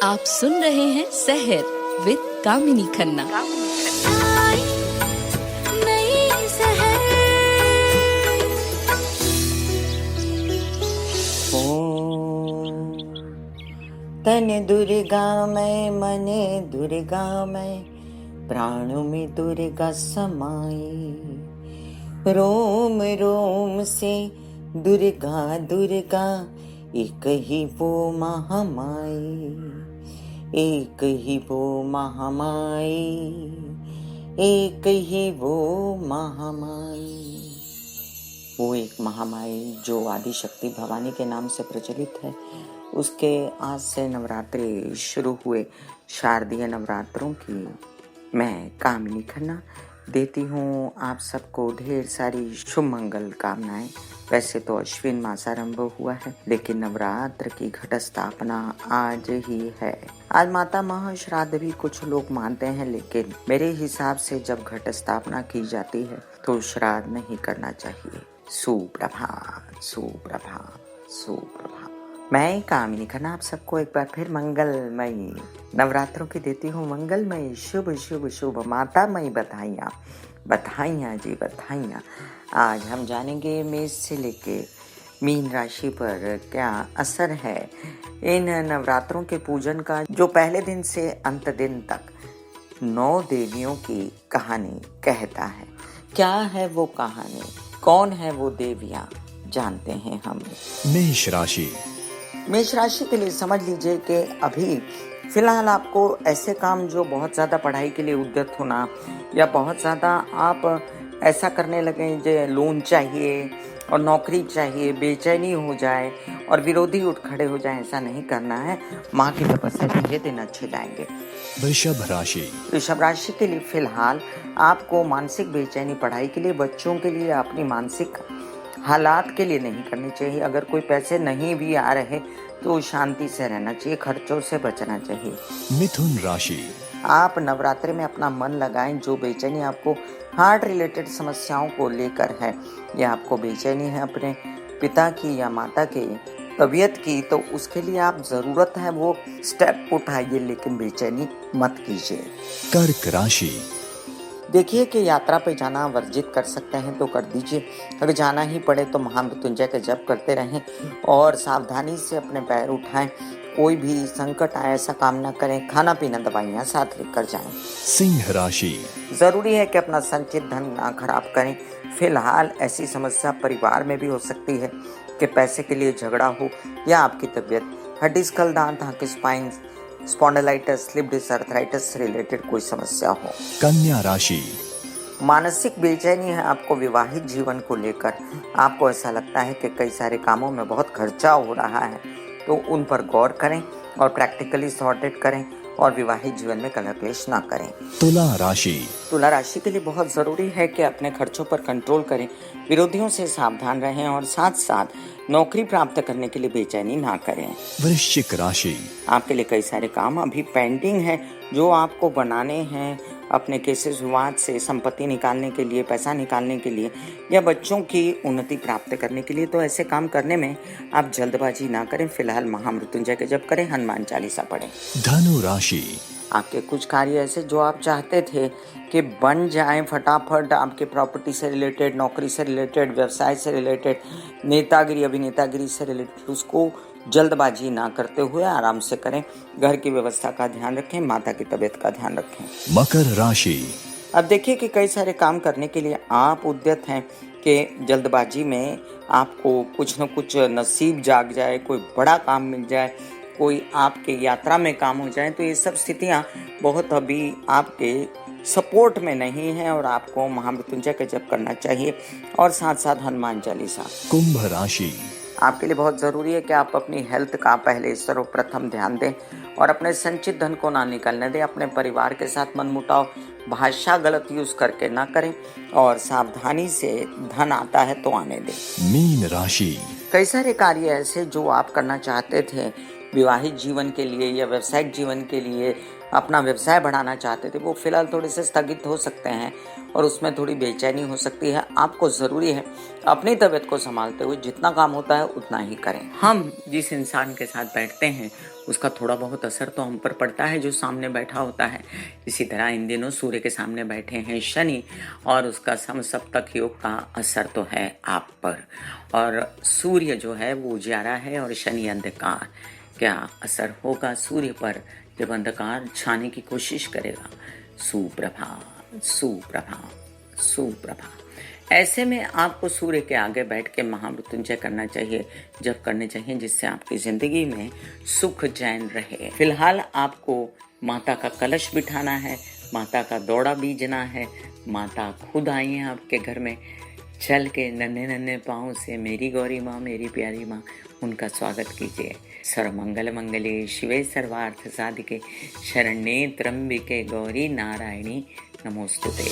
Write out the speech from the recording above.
आप सुन रहे हैं सहर विद कामिनी खन्ना। तन दुर्गा मैं मने दुर्गा मैं, प्राणों में दुर्गा समाई। रोम रोम से दुर्गा दुर्गा, एक ही वो महामाई, एक ही वो महामाई, एक ही वो महामाई। वो एक महामाई जो आदि शक्ति भवानी के नाम से प्रचलित है। उसके आज से नवरात्रि शुरू हुए शारदीय नवरात्रों की मैं कामिनी खन्ना देती हूँ आप सबको ढेर सारी शुभ मंगल कामनाएं। वैसे तो अश्विन मास आरंभ हुआ है, लेकिन नवरात्र की घट स्थापना आज ही है। आज माता महा श्राद्ध भी कुछ लोग मानते हैं, लेकिन मेरे हिसाब से जब घट स्थापना की जाती है तो श्राद्ध नहीं करना चाहिए। सुप्रभात सुप्रभात सुप्रभात। मैं कामिनी खन्ना आप सबको एक बार फिर मंगलमयी नवरात्रों की देती हूँ मंगलमयी शुभ शुभ शुभ मातामयी बधाइयाँ बधाइयाँ जी बधाइयाँ। आज हम जानेंगे मेष से लेके मीन राशि पर क्या असर है इन नवरात्रों के पूजन का, जो पहले दिन से अंत दिन तक 9 देवियों की कहानी कहता है। क्या है वो कहानी, कौन है वो देवियाँ, जानते हैं हम। मेष राशि। मेष राशि के लिए समझ लीजिए कि अभी फिलहाल आपको ऐसे काम जो बहुत ज़्यादा पढ़ाई के लिए उद्यत होना, या बहुत ज़्यादा आप ऐसा करने लगे जो लोन चाहिए और नौकरी चाहिए, बेचैनी हो जाए और विरोधी उठ खड़े हो जाए, ऐसा नहीं करना है। माँ की तपस्या से ये दिन अच्छे जाएंगे। वृषभ राशि। वृषभ राशि के लिए फिलहाल आपको मानसिक बेचैनी पढ़ाई के लिए, बच्चों के लिए, अपनी मानसिक हालात के लिए नहीं करनी चाहिए। अगर कोई पैसे नहीं भी आ रहे तो शांति से रहना चाहिए, खर्चों से बचना चाहिए। मिथुन राशि। आप नवरात्रि में अपना मन लगाएं। जो बेचैनी आपको हार्ट रिलेटेड समस्याओं को लेकर है, या आपको बेचैनी है अपने पिता की या माता की तबीयत की, तो उसके लिए आप जरूरत है वो स्टेप उठाइए, लेकिन बेचैनी मत कीजिए। कर्क राशि। देखिए कि यात्रा पे जाना वर्जित कर सकते हैं तो कर दीजिए। अगर जाना ही पड़े तो महामृत्युंजय का जप करते रहें और सावधानी से अपने पैर उठाएं। कोई भी संकट आए ऐसा काम ना करें। खाना पीना दवाइयाँ साथ लेकर जाएं। सिंह राशि। जरूरी है कि अपना संचित धन ना खराब करें। फिलहाल ऐसी समस्या परिवार में भी हो सकती है कि पैसे के लिए झगड़ा हो, या आपकी तबीयत हड्डी स्कल दांत आंख spine spondylitis slip disc arthritis से रिलेटेड कोई समस्या हो। कन्या राशि। मानसिक बेचैनी है आपको विवाहित जीवन को लेकर। आपको ऐसा लगता है कि कई सारे कामों में बहुत खर्चा हो रहा है, तो उन पर गौर करें और प्रैक्टिकली सॉर्टेड करें और विवाहित जीवन में कलह क्लेश ना करें। तुला राशि। तुला राशि के लिए बहुत जरूरी है कि अपने खर्चों पर कंट्रोल करें, विरोधियों से सावधान रहें और साथ साथ नौकरी प्राप्त करने के लिए बेचैनी ना करें। वृश्चिक राशि। आपके लिए कई सारे काम अभी पेंडिंग है जो आपको बनाने हैं। अपने केसेस विवाद से संपत्ति निकालने के लिए, पैसा निकालने के लिए, या बच्चों की उन्नति प्राप्त करने के लिए, तो ऐसे काम करने में आप जल्दबाजी ना करें। फिलहाल महामृत्युंजय का जप करें, हनुमान चालीसा पढ़ें। धनु राशि। आपके कुछ कार्य ऐसे जो आप चाहते थे कि बन जाएं फटाफट, आपके प्रॉपर्टी से रिलेटेड, नौकरी से रिलेटेड, व्यवसाय से रिलेटेड, नेतागिरी अभिनेतागिरी से रिलेटेड, उसको जल्दबाजी ना करते हुए आराम से करें। घर की व्यवस्था का ध्यान रखें, माता की तबीयत का ध्यान रखें। मकर राशि। अब देखिए कि कई सारे काम करने के लिए आप उद्यत हैं कि जल्दबाजी में आपको कुछ न कुछ नसीब जाग जाए, कोई बड़ा काम मिल जाए, कोई आपके यात्रा में काम हो जाए, तो ये सब स्थितियाँ बहुत अभी आपके सपोर्ट में नहीं है और आपको महामृत्युंजय का जप करना चाहिए और साथ साथ हनुमान चालीसा। कुंभ राशि। आपके लिए बहुत ज़रूरी है कि आप अपनी हेल्थ का पहले सर्वप्रथम ध्यान दें और अपने संचित धन को ना निकलने दें। अपने परिवार के साथ मनमुटाव, भाषा गलत यूज करके ना करें और सावधानी से धन आता है तो आने दें। मीन राशि। कई सारे कार्य ऐसे जो आप करना चाहते थे विवाहित जीवन के लिए या व्यवसायिक जीवन के लिए, अपना व्यवसाय बढ़ाना चाहते थे, वो फिलहाल थोड़े से स्थगित हो सकते हैं और उसमें थोड़ी बेचैनी हो सकती है। आपको ज़रूरी है अपनी तबीयत को संभालते हुए जितना काम होता है उतना ही करें। हम जिस इंसान के साथ बैठते हैं उसका थोड़ा बहुत असर तो हम पर पड़ता है जो सामने बैठा होता है। इसी तरह इन दिनों सूर्य के सामने बैठे हैं शनि और उसका समसप्तक योग का असर तो है आप पर। और सूर्य जो है वो उजियारा है और शनि अंधकार। क्या असर होगा सूर्य पर जब अंधकार छाने की कोशिश करेगा? सुप्रभात, सुप्रभात, सुप्रभात। ऐसे में आपको सूर्य के आगे बैठ के महामृत्युंजय करना चाहिए, जप करने चाहिए, जिससे आपकी जिंदगी में सुख चैन रहे। फिलहाल आपको माता का कलश बिठाना है, माता का दौड़ा बीजना है। माता खुद आई हैं आपके घर में, चल के नन्हे नन्हे पाँव से मेरी गौरी माँ, मेरी प्यारी माँ, उनका स्वागत कीजिए। सर्वमंगल मंगले शिवे सर्वार्थ साधिके शरण्ये त्र्यंबिके गौरी नारायणी नमोस्तुते।